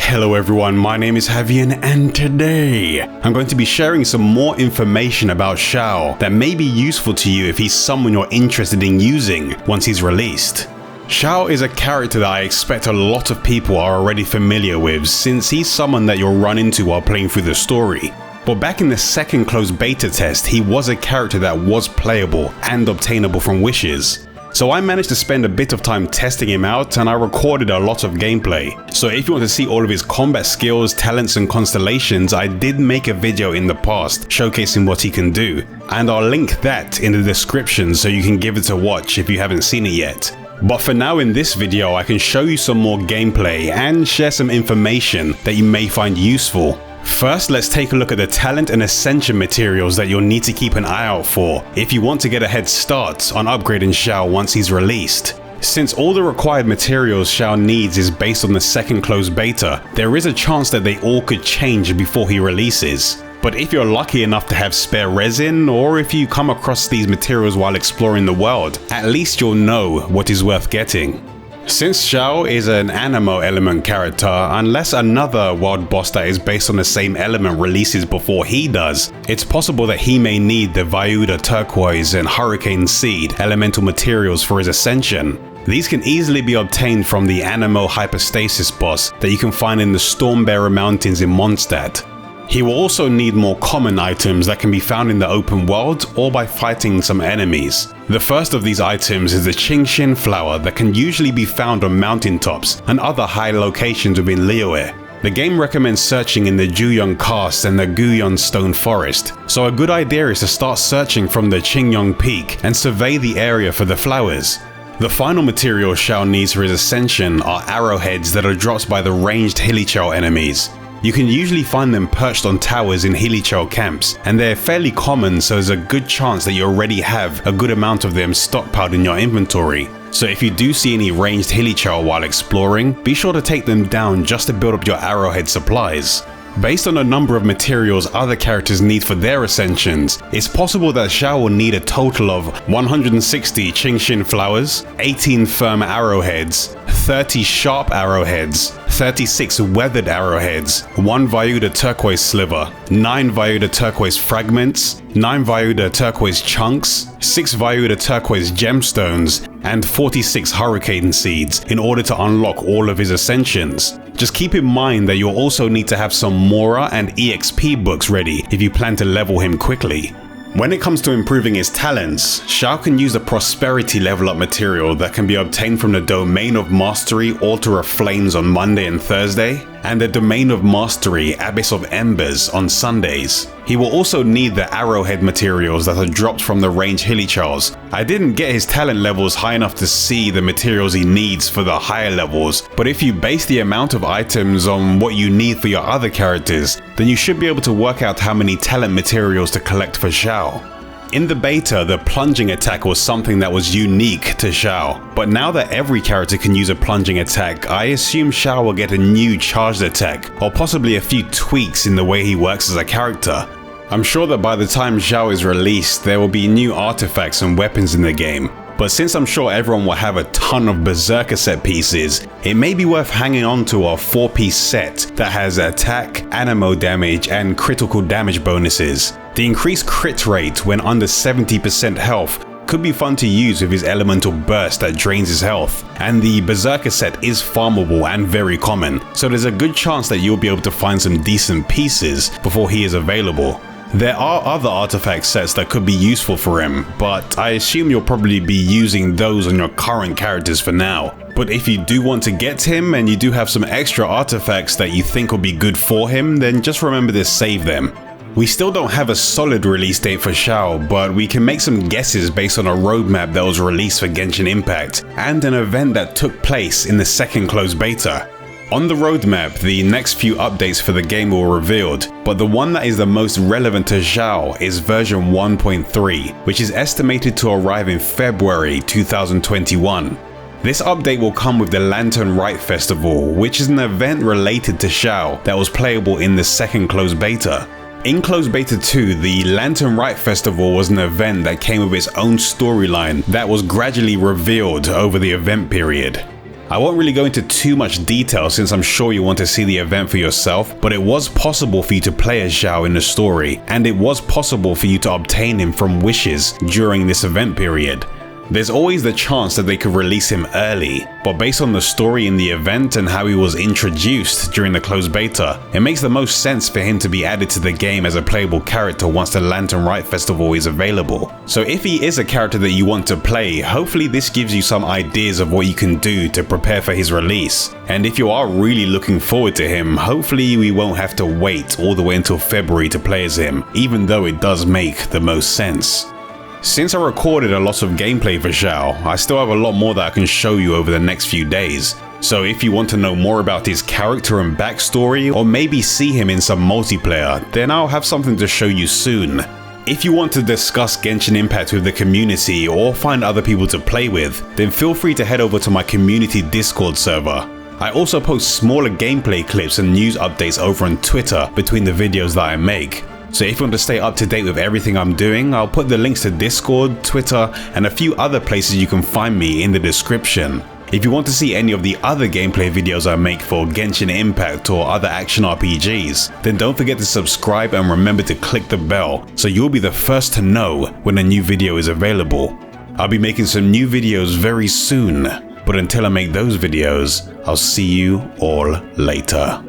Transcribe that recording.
Hello everyone, my name is Havian and today I'm going to be sharing some more information about Xiao that may be useful to you if he's someone you're interested in using once he's released. Xiao is a character that I expect a lot of people are already familiar with since he's someone that you'll run into while playing through the story. But back in the second closed beta test, he was a character that was playable and obtainable from wishes. So I managed to spend a bit of time testing him out and I recorded a lot of gameplay. So if you want to see all of his combat skills, talents and constellations, I did make a video in the past showcasing what he can do. And I'll link that in the description so you can give it a watch if you haven't seen it yet. But for now in this video I can show you some more gameplay and share some information that you may find useful. First, let's take a look at the talent and ascension materials that you'll need to keep an eye out for if you want to get a head start on upgrading Xiao once he's released. Since all the required materials Xiao needs is based on the second closed beta, there is a chance that they all could change before he releases. But if you're lucky enough to have spare resin, or if you come across these materials while exploring the world, at least you'll know what is worth getting. Since Xiao is an anemo element character, unless another world boss that is based on the same element releases before he does, it's possible that he may need the Viuda turquoise and hurricane seed elemental materials for his ascension. These can easily be obtained from the anemo hypostasis boss that you can find in the Stormbearer Mountains in Mondstadt. He will also need more common items that can be found in the open world or by fighting some enemies. The first of these items is the Qingshin flower that can usually be found on mountaintops and other high locations within Liyue. The game recommends searching in the Juyong Karst and the Guyon Stone Forest, so a good idea is to start searching from the Qingyong Peak and survey the area for the flowers. The final material Xiao needs for his ascension are arrowheads that are dropped by the ranged Hilichurl enemies. You can usually find them perched on towers in Hilichurl camps, and they're fairly common, so there's a good chance that you already have a good amount of them stockpiled in your inventory. So if you do see any ranged Hilichurl while exploring, be sure to take them down just to build up your arrowhead supplies. Based on the number of materials other characters need for their ascensions, it's possible that Xiao will need a total of 160 Qingshin flowers, 18 firm arrowheads, 30 sharp arrowheads, 36 weathered arrowheads, 1 Viuda turquoise sliver, 9 Viuda turquoise fragments, 9 Viuda turquoise chunks, 6 Viuda turquoise gemstones, and 46 hurricane seeds in order to unlock all of his ascensions. Just keep in mind that you'll also need to have some Mora and EXP books ready if you plan to level him quickly. When it comes to improving his talents, Xiao can use the Prosperity level up material that can be obtained from the Domain of Mastery Altar of Flames on Monday and Thursday, and the Domain of Mastery Abyss of Embers on Sundays. He will also need the arrowhead materials that are dropped from the ranged Hilichurls. I didn't get his talent levels high enough to see the materials he needs for the higher levels, but if you base the amount of items on what you need for your other characters, then you should be able to work out how many talent materials to collect for Xiao. In the beta, the Plunging Attack was something that was unique to Xiao, but now that every character can use a Plunging Attack, I assume Xiao will get a new charged attack, or possibly a few tweaks in the way he works as a character. I'm sure that by the time Xiao is released, there will be new artifacts and weapons in the game, but since I'm sure everyone will have a ton of Berserker set pieces, it may be worth hanging on to our 4-piece set that has attack, anemo damage, and critical damage bonuses. The increased crit rate when under 70% health could be fun to use with his elemental burst that drains his health, and the Berserker set is farmable and very common, so there's a good chance that you'll be able to find some decent pieces before he is available. There are other artifact sets that could be useful for him, but I assume you'll probably be using those on your current characters for now. But if you do want to get him and you do have some extra artifacts that you think will be good for him, then just remember to save them. We still don't have a solid release date for Xiao, but we can make some guesses based on a roadmap that was released for Genshin Impact and an event that took place in the second closed beta. On the roadmap, the next few updates for the game were revealed, but the one that is the most relevant to Xiao is version 1.3, which is estimated to arrive in February 2021. This update will come with the Lantern Rite festival, which is an event related to Xiao that was playable in the second closed beta. In Closed Beta 2, the Lantern Rite Festival was an event that came with its own storyline that was gradually revealed over the event period. I won't really go into too much detail since I'm sure you want to see the event for yourself, but it was possible for you to play as Xiao in the story, and it was possible for you to obtain him from wishes during this event period. There's always the chance that they could release him early, but based on the story in the event and how he was introduced during the closed beta, it makes the most sense for him to be added to the game as a playable character once the Lantern Rite festival is available. So if he is a character that you want to play, hopefully this gives you some ideas of what you can do to prepare for his release. And if you are really looking forward to him, hopefully we won't have to wait all the way until February to play as him, even though it does make the most sense. Since I recorded a lot of gameplay for Xiao, I still have a lot more that I can show you over the next few days. So if you want to know more about his character and backstory, or maybe see him in some multiplayer, then I'll have something to show you soon. If you want to discuss Genshin Impact with the community or find other people to play with, then feel free to head over to my community Discord server. I also post smaller gameplay clips and news updates over on Twitter between the videos that I make. So if you want to stay up to date with everything I'm doing, I'll put the links to Discord, Twitter, and a few other places you can find me in the description. If you want to see any of the other gameplay videos I make for Genshin Impact or other action RPGs, then don't forget to subscribe and remember to click the bell so you'll be the first to know when a new video is available. I'll be making some new videos very soon, but until I make those videos, I'll see you all later.